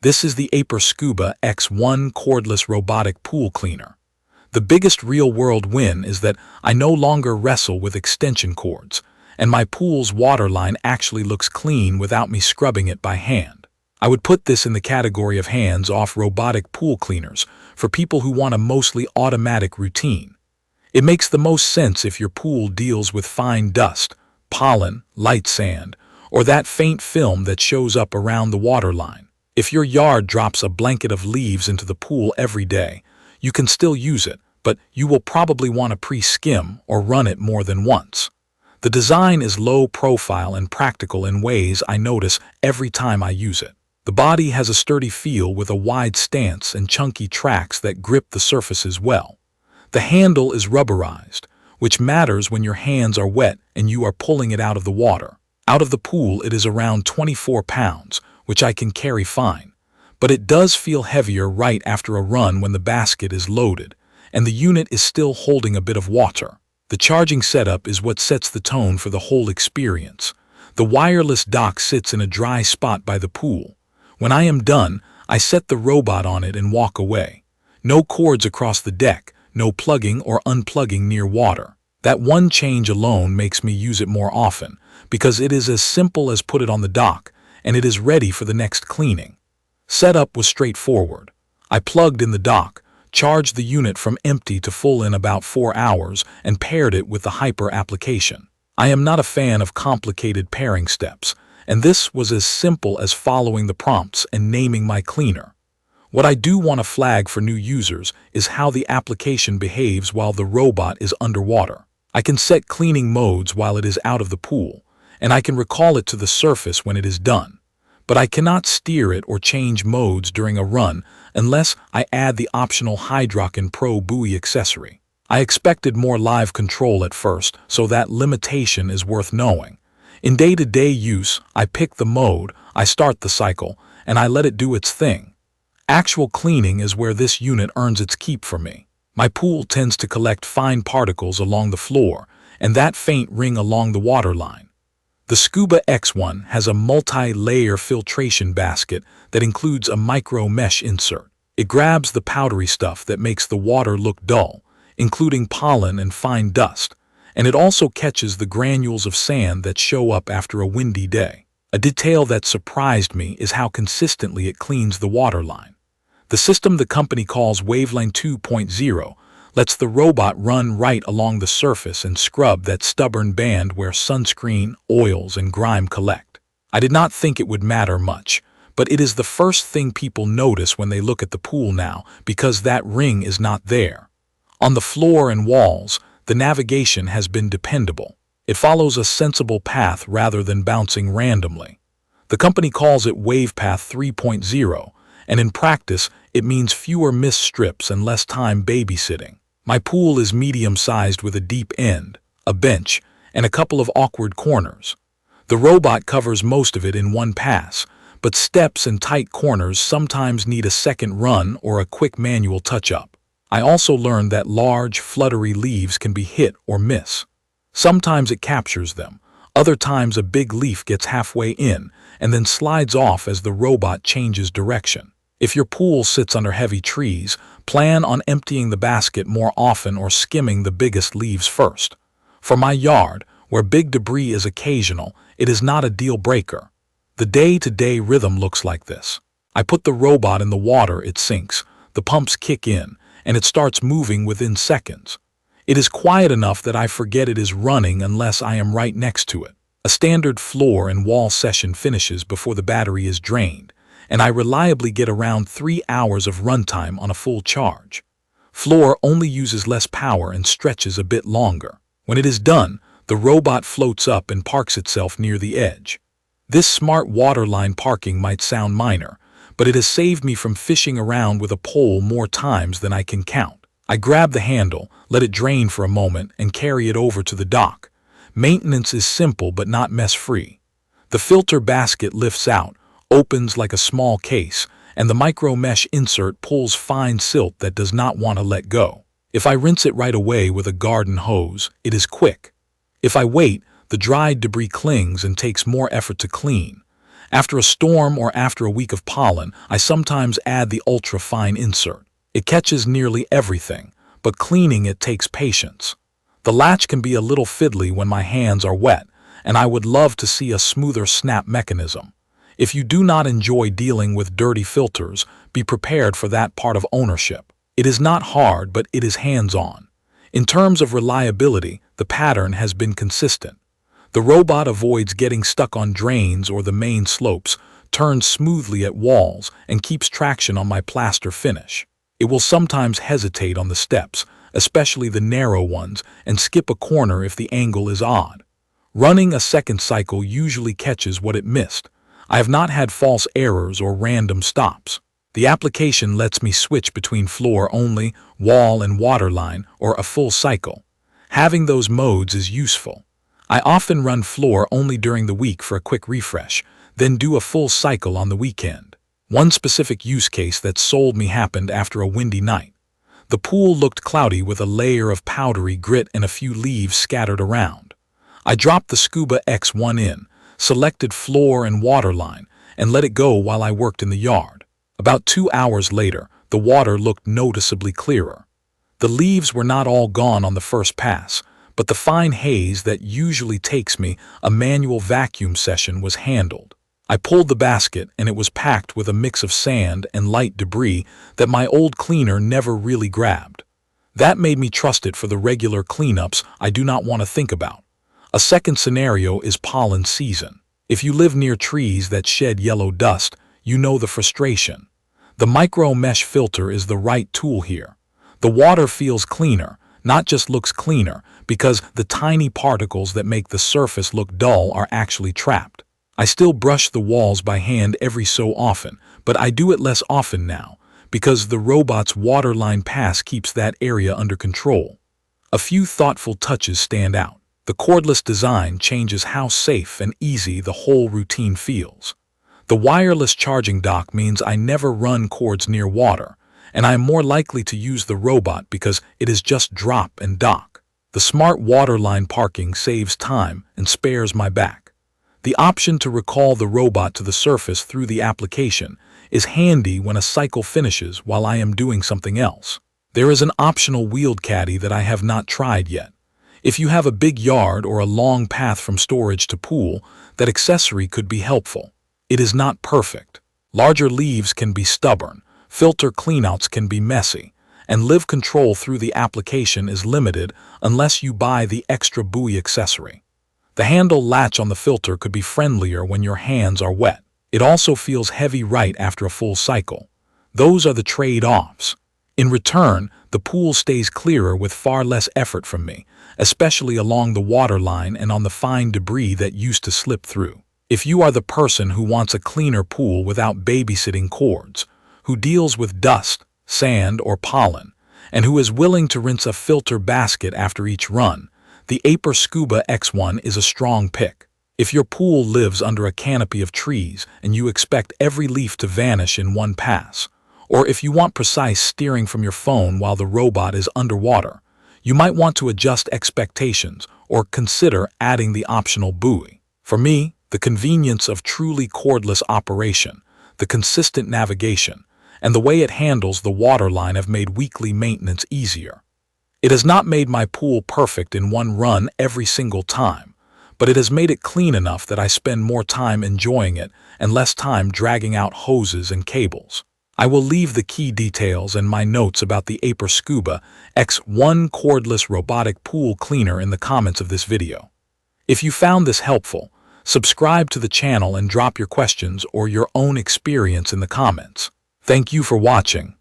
This is the AIPER Scuba X1 cordless robotic pool cleaner. The biggest real-world win is that I no longer wrestle with extension cords, and my pool's waterline actually looks clean without me scrubbing it by hand. I would put this in the category of hands-off robotic pool cleaners for people who want a mostly automatic routine. It makes the most sense if your pool deals with fine dust, pollen, light sand, or that faint film that shows up around the waterline. If your yard drops a blanket of leaves into the pool every day, you can still use it, but you will probably want to pre-skim or run it more than once. The design is low profile and practical in ways I notice every time I use it. The body has a sturdy feel with a wide stance and chunky tracks that grip the surfaces well. The handle is rubberized, which matters when your hands are wet and you are pulling it out of the water. Out of the pool, it is around 24 pounds, which I can carry fine. But it does feel heavier right after a run when the basket is loaded, and the unit is still holding a bit of water. The charging setup is what sets the tone for the whole experience. The wireless dock sits in a dry spot by the pool. When I am done, I set the robot on it and walk away. No cords across the deck, no plugging or unplugging near water. That one change alone makes me use it more often, because it is as simple as put it on the dock, and it is ready for the next cleaning. Setup was straightforward. I plugged in the dock, charged the unit from empty to full in about 4 hours, and paired it with the AIPER application. I am not a fan of complicated pairing steps, and this was as simple as following the prompts and naming my cleaner. What I do want to flag for new users is how the application behaves while the robot is underwater. I can set cleaning modes while it is out of the pool, and I can recall it to the surface when it is done. But I cannot steer it or change modes during a run unless I add the optional Hydrokin Pro buoy accessory. I expected more live control at first, so that limitation is worth knowing. In day-to-day use, I pick the mode, I start the cycle, and I let it do its thing. Actual cleaning is where this unit earns its keep for me. My pool tends to collect fine particles along the floor, and that faint ring along the waterline. The Scuba X1 has a multi-layer filtration basket that includes a micro mesh insert. It grabs the powdery stuff that makes the water look dull, including pollen and fine dust, and it also catches the granules of sand that show up after a windy day. A detail that surprised me is how consistently it cleans the waterline. The system the company calls WaveLine 2.0 lets the robot run right along the surface and scrub that stubborn band where sunscreen, oils, and grime collect. I did not think it would matter much, but it is the first thing people notice when they look at the pool now because that ring is not there. On the floor and walls, the navigation has been dependable. It follows a sensible path rather than bouncing randomly. The company calls it WavePath 3.0, and in practice, it means fewer missed strips and less time babysitting. My pool is medium-sized with a deep end, a bench, and a couple of awkward corners. The robot covers most of it in one pass, but steps and tight corners sometimes need a second run or a quick manual touch-up. I also learned that large, fluttery leaves can be hit or miss. Sometimes it captures them. Other times a big leaf gets halfway in and then slides off as the robot changes direction. If your pool sits under heavy trees, plan on emptying the basket more often or skimming the biggest leaves first. For my yard, where big debris is occasional, it is not a deal breaker. The day-to-day rhythm looks like this. I put the robot in the water, it sinks, the pumps kick in, and it starts moving within seconds. It is quiet enough that I forget it is running unless I am right next to it. A standard floor and wall session finishes before the battery is drained, and I reliably get around 3 hours of runtime on a full charge. Floor only uses less power and stretches a bit longer. When it is done, the robot floats up and parks itself near the edge. This smart waterline parking might sound minor, but it has saved me from fishing around with a pole more times than I can count. I grab the handle, let it drain for a moment, and carry it over to the dock. Maintenance is simple but not mess-free. The filter basket lifts out, opens like a small case, and the micro mesh insert pulls fine silt that does not want to let go. If I rinse it right away with a garden hose, it is quick. If I wait, the dried debris clings and takes more effort to clean. After a storm or after a week of pollen, I sometimes add the ultra-fine insert. It catches nearly everything, but cleaning it takes patience. The latch can be a little fiddly when my hands are wet, and I would love to see a smoother snap mechanism. If you do not enjoy dealing with dirty filters, be prepared for that part of ownership. It is not hard, but it is hands-on. In terms of reliability, the pattern has been consistent. The robot avoids getting stuck on drains or the main slopes, turns smoothly at walls, and keeps traction on my plaster finish. It will sometimes hesitate on the steps, especially the narrow ones, and skip a corner if the angle is odd. Running a second cycle usually catches what it missed. I have not had false errors or random stops. The application lets me switch between floor only, wall and waterline, or a full cycle. Having those modes is useful. I often run floor only during the week for a quick refresh, then do a full cycle on the weekend. One specific use case that sold me happened after a windy night. The pool looked cloudy with a layer of powdery grit and a few leaves scattered around. I dropped the Scuba X1 in, selected floor and waterline, and let it go while I worked in the yard. About 2 hours later, the water looked noticeably clearer. The leaves were not all gone on the first pass, but the fine haze that usually takes me a manual vacuum session was handled. I pulled the basket and it was packed with a mix of sand and light debris that my old cleaner never really grabbed. That made me trust it for the regular cleanups I do not want to think about. A second scenario is pollen season. If you live near trees that shed yellow dust, you know the frustration. The micro mesh filter is the right tool here. The water feels cleaner, not just looks cleaner, because the tiny particles that make the surface look dull are actually trapped. I still brush the walls by hand every so often, but I do it less often now, because the robot's waterline pass keeps that area under control. A few thoughtful touches stand out. The cordless design changes how safe and easy the whole routine feels. The wireless charging dock means I never run cords near water, and I am more likely to use the robot because it is just drop and dock. The smart waterline parking saves time and spares my back. The option to recall the robot to the surface through the application is handy when a cycle finishes while I am doing something else. There is an optional wheeled caddy that I have not tried yet. If you have a big yard or a long path from storage to pool, that accessory could be helpful. It is not perfect. Larger leaves can be stubborn, filter cleanouts can be messy, and live control through the application is limited unless you buy the extra buoy accessory. The handle latch on the filter could be friendlier when your hands are wet. It also feels heavy right after a full cycle. Those are the trade-offs. In return, the pool stays clearer with far less effort from me, especially along the waterline and on the fine debris that used to slip through. If you are the person who wants a cleaner pool without babysitting cords, who deals with dust, sand, or pollen, and who is willing to rinse a filter basket after each run, the AIPER Scuba X1 is a strong pick. If your pool lives under a canopy of trees and you expect every leaf to vanish in one pass, or if you want precise steering from your phone while the robot is underwater, you might want to adjust expectations or consider adding the optional buoy. For me, the convenience of truly cordless operation, the consistent navigation, and the way it handles the waterline have made weekly maintenance easier. It has not made my pool perfect in one run every single time, but it has made it clean enough that I spend more time enjoying it and less time dragging out hoses and cables. I will leave the key details and my notes about the AIPER Scuba X1 cordless robotic pool cleaner in the comments of this video. If you found this helpful, subscribe to the channel and drop your questions or your own experience in the comments. Thank you for watching.